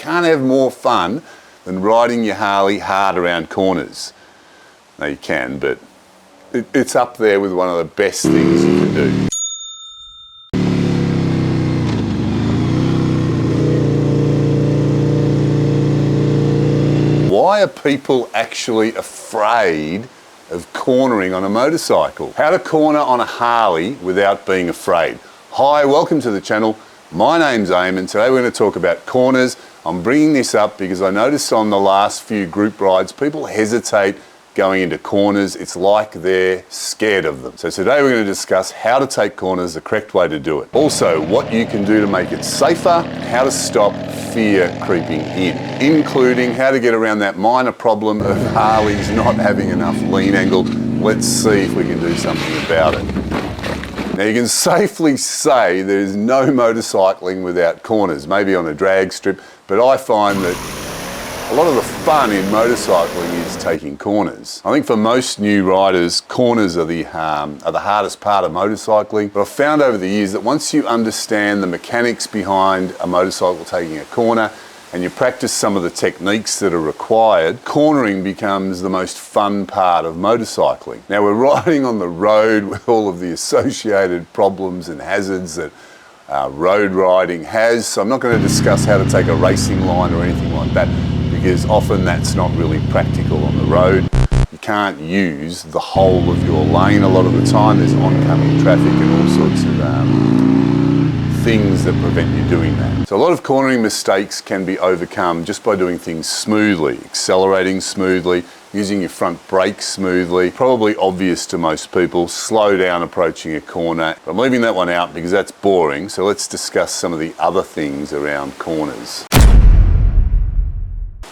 can't have more fun than riding your Harley hard around corners. No, you can, but it's up there with one of the best things you can do. Why are people actually afraid of cornering on a motorcycle? How to corner on a Harley without being afraid. Hi, welcome to the channel. My name's Eamon. Today we're going to talk about corners. I'm bringing this up because I noticed on the last few group rides, people hesitate going into corners. It's like they're scared of them. So today we're going to discuss how to take corners, the correct way to do it. Also, what you can do to make it safer, how to stop fear creeping in, including how to get around that minor problem of Harleys not having enough lean angle. Let's see if we can do something about it. Now you can safely say there's no motorcycling without corners, maybe on a drag strip, but I find that a lot of the fun in motorcycling is taking corners. I think for most new riders, corners are the hardest part of motorcycling. But I've found over the years that once you understand the mechanics behind a motorcycle taking a corner and you practice some of the techniques that are required, cornering becomes the most fun part of motorcycling. Now we're riding on the road with all of the associated problems and hazards that road riding has. So I'm not going to discuss how to take a racing line or anything like that, because often that's not really practical on the road. You can't use the whole of your lane a lot of the time. There's oncoming traffic and all sorts of things that prevent you doing that. So a lot of cornering mistakes can be overcome just by doing things smoothly, accelerating smoothly, using your front brake smoothly. Probably obvious to most people, slow down approaching a corner. But I'm leaving that one out because that's boring. So let's discuss some of the other things around corners.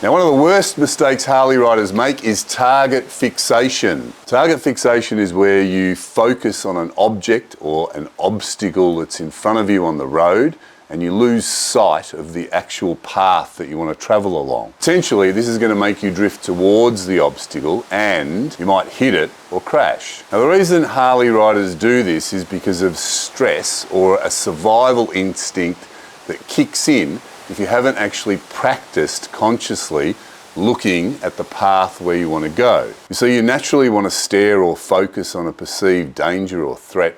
Now, one of the worst mistakes Harley riders make is target fixation. Target fixation is where you focus on an object or an obstacle that's in front of you on the road and you lose sight of the actual path that you want to travel along. Essentially, this is going to make you drift towards the obstacle and you might hit it or crash. Now, the reason Harley riders do this is because of stress or a survival instinct that kicks in if you haven't actually practiced consciously looking at the path where you want to go. You see, you naturally want to stare or focus on a perceived danger or threat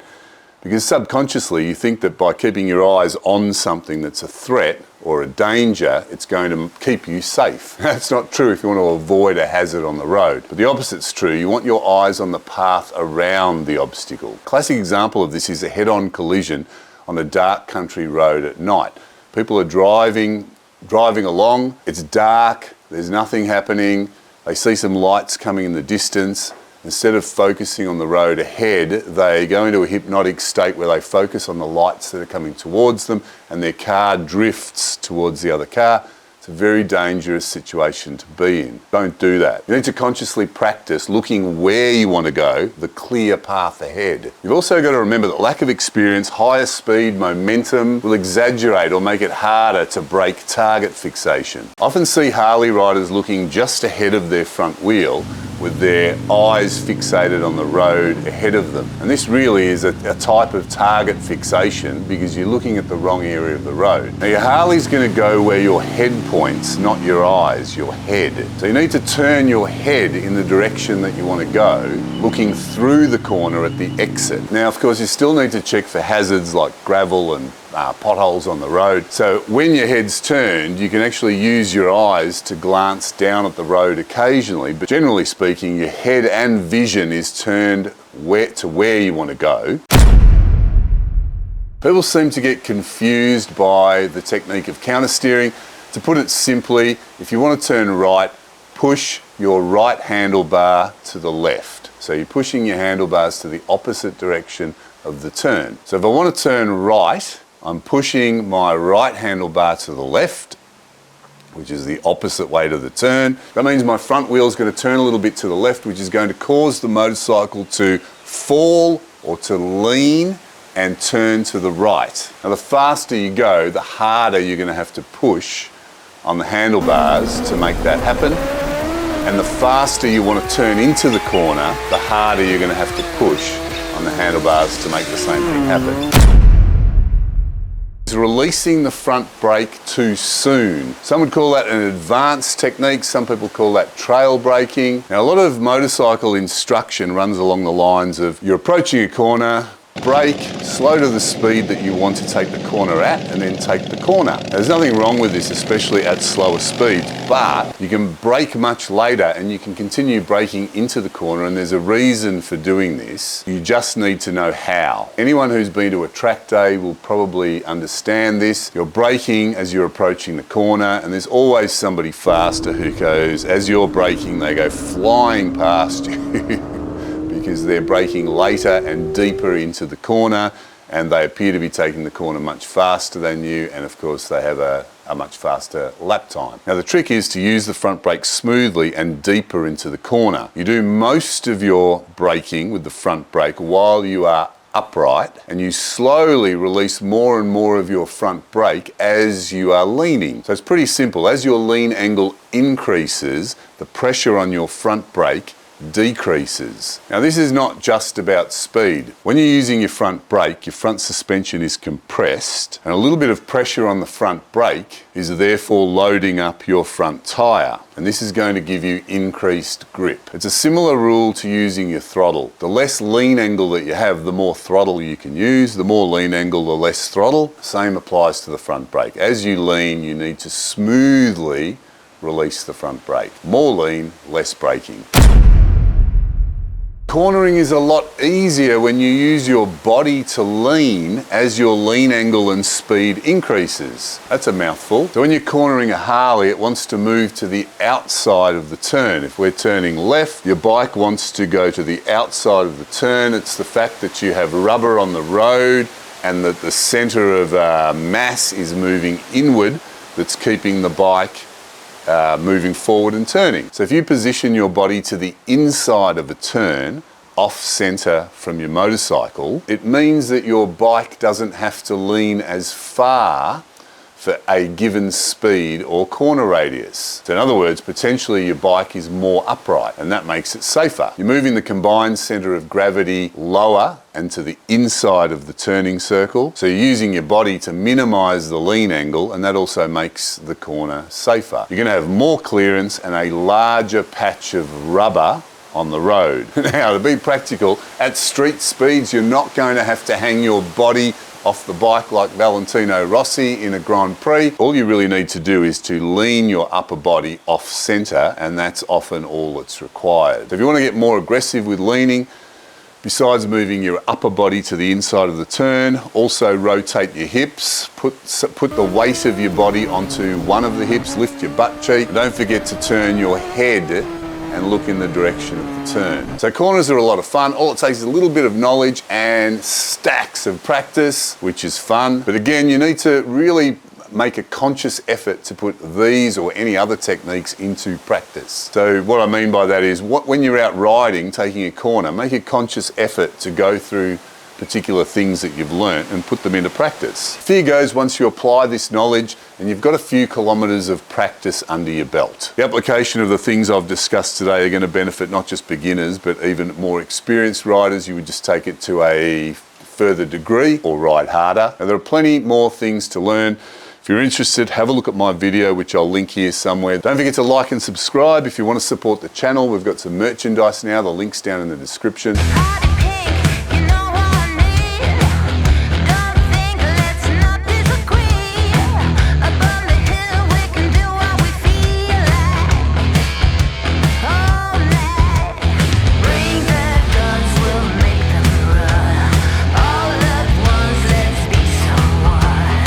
because subconsciously you think that by keeping your eyes on something that's a threat or a danger, it's going to keep you safe. That's not true if you want to avoid a hazard on the road. But the opposite's true. You want your eyes on the path around the obstacle. Classic example of this is a head-on collision on a dark country road at night. People are driving along, it's dark, there's nothing happening, they see some lights coming in the distance. Instead of focusing on the road ahead, they go into a hypnotic state where they focus on the lights that are coming towards them and their car drifts towards the other car. It's a very dangerous situation to be in. Don't do that. You need to consciously practice looking where you want to go, the clear path ahead. You've also got to remember that lack of experience, higher speed, momentum will exaggerate or make it harder to break target fixation. I often see Harley riders looking just ahead of their front wheel with their eyes fixated on the road ahead of them. And this really is a type of target fixation because you're looking at the wrong area of the road. Now your Harley's going to go where your head points, not your eyes, your head. So you need to turn your head in the direction that you want to go, looking through the corner at the exit. Now, of course, you still need to check for hazards like gravel and potholes on the road. So when your head's turned, you can actually use your eyes to glance down at the road occasionally, but generally speaking, your head and vision is turned where you want to go. People seem to get confused by the technique of countersteering. To put it simply, if you want to turn right, push your right handlebar to the left. So you're pushing your handlebars to the opposite direction of the turn. So if I want to turn right, I'm pushing my right handlebar to the left, which is the opposite way to the turn. That means my front wheel is going to turn a little bit to the left, which is going to cause the motorcycle to fall or to lean and turn to the right. Now, the faster you go, the harder you're going to have to push on the handlebars to make that happen. And the faster you want to turn into the corner, the harder you're going to have to push on the handlebars to make the same thing happen. is releasing the front brake too soon. Some would call that an advanced technique, some people call that trail braking. Now, a lot of motorcycle instruction runs along the lines of you're approaching a corner, brake, slow to the speed that you want to take the corner at, and then take the corner. Now, there's nothing wrong with this, especially at slower speeds, but you can brake much later and you can continue braking into the corner, and there's a reason for doing this. You just need to know how. Anyone who's been to a track day will probably understand this. You're braking as you're approaching the corner, and there's always somebody faster who goes, as you're braking, they go flying past you. Because they're braking later and deeper into the corner, and they appear to be taking the corner much faster than you, and of course they have a much faster lap time. Now, the trick is to use the front brake smoothly and deeper into the corner. You do most of your braking with the front brake while you are upright, and you slowly release more and more of your front brake as you are leaning. So it's pretty simple. As your lean angle increases, the pressure on your front brake decreases. Now, this is not just about speed. When you're using your front brake, your front suspension is compressed, and a little bit of pressure on the front brake is therefore loading up your front tyre, and this is going to give you increased grip. It's a similar rule to using your throttle. The less lean angle that you have, the more throttle you can use. The more lean angle, the less throttle. Same applies to the front brake. As you lean, you need to smoothly release the front brake. More lean, less braking. Cornering is a lot easier when you use your body to lean as your lean angle and speed increases. That's a mouthful. So when you're cornering a Harley, it wants to move to the outside of the turn. If we're turning left, your bike wants to go to the outside of the turn. It's the fact that you have rubber on the road and that the center of mass is moving inward that's keeping the bike moving forward and turning. So if you position your body to the inside of a turn, off center from your motorcycle, it means that your bike doesn't have to lean as far for a given speed or corner radius. So in other words, potentially your bike is more upright, and that makes it safer. You're moving the combined center of gravity lower and to the inside of the turning circle. So you're using your body to minimize the lean angle, and that also makes the corner safer. You're gonna have more clearance and a larger patch of rubber on the road. Now, to be practical, at street speeds, you're not going to have to hang your body off the bike like Valentino Rossi in a Grand Prix. All you really need to do is to lean your upper body off center, and that's often all that's required. So if you want to get more aggressive with leaning, besides moving your upper body to the inside of the turn, also rotate your hips, put the weight of your body onto one of the hips, lift your butt cheek, and don't forget to turn your head and look in the direction of the turn. So corners are a lot of fun. All it takes is a little bit of knowledge and stacks of practice, which is fun. But again, you need to really make a conscious effort to put these or any other techniques into practice. So what I mean by that is when you're out riding, taking a corner, make a conscious effort to go through particular things that you've learnt and put them into practice. Fear goes once you apply this knowledge and you've got a few kilometres of practice under your belt. The application of the things I've discussed today are going to benefit not just beginners but even more experienced riders. You would just take it to a further degree or ride harder. And there are plenty more things to learn. If you're interested, have a look at my video, which I'll link here somewhere. Don't forget to like and subscribe if you want to support the channel. We've got some merchandise now. The link's down in the description.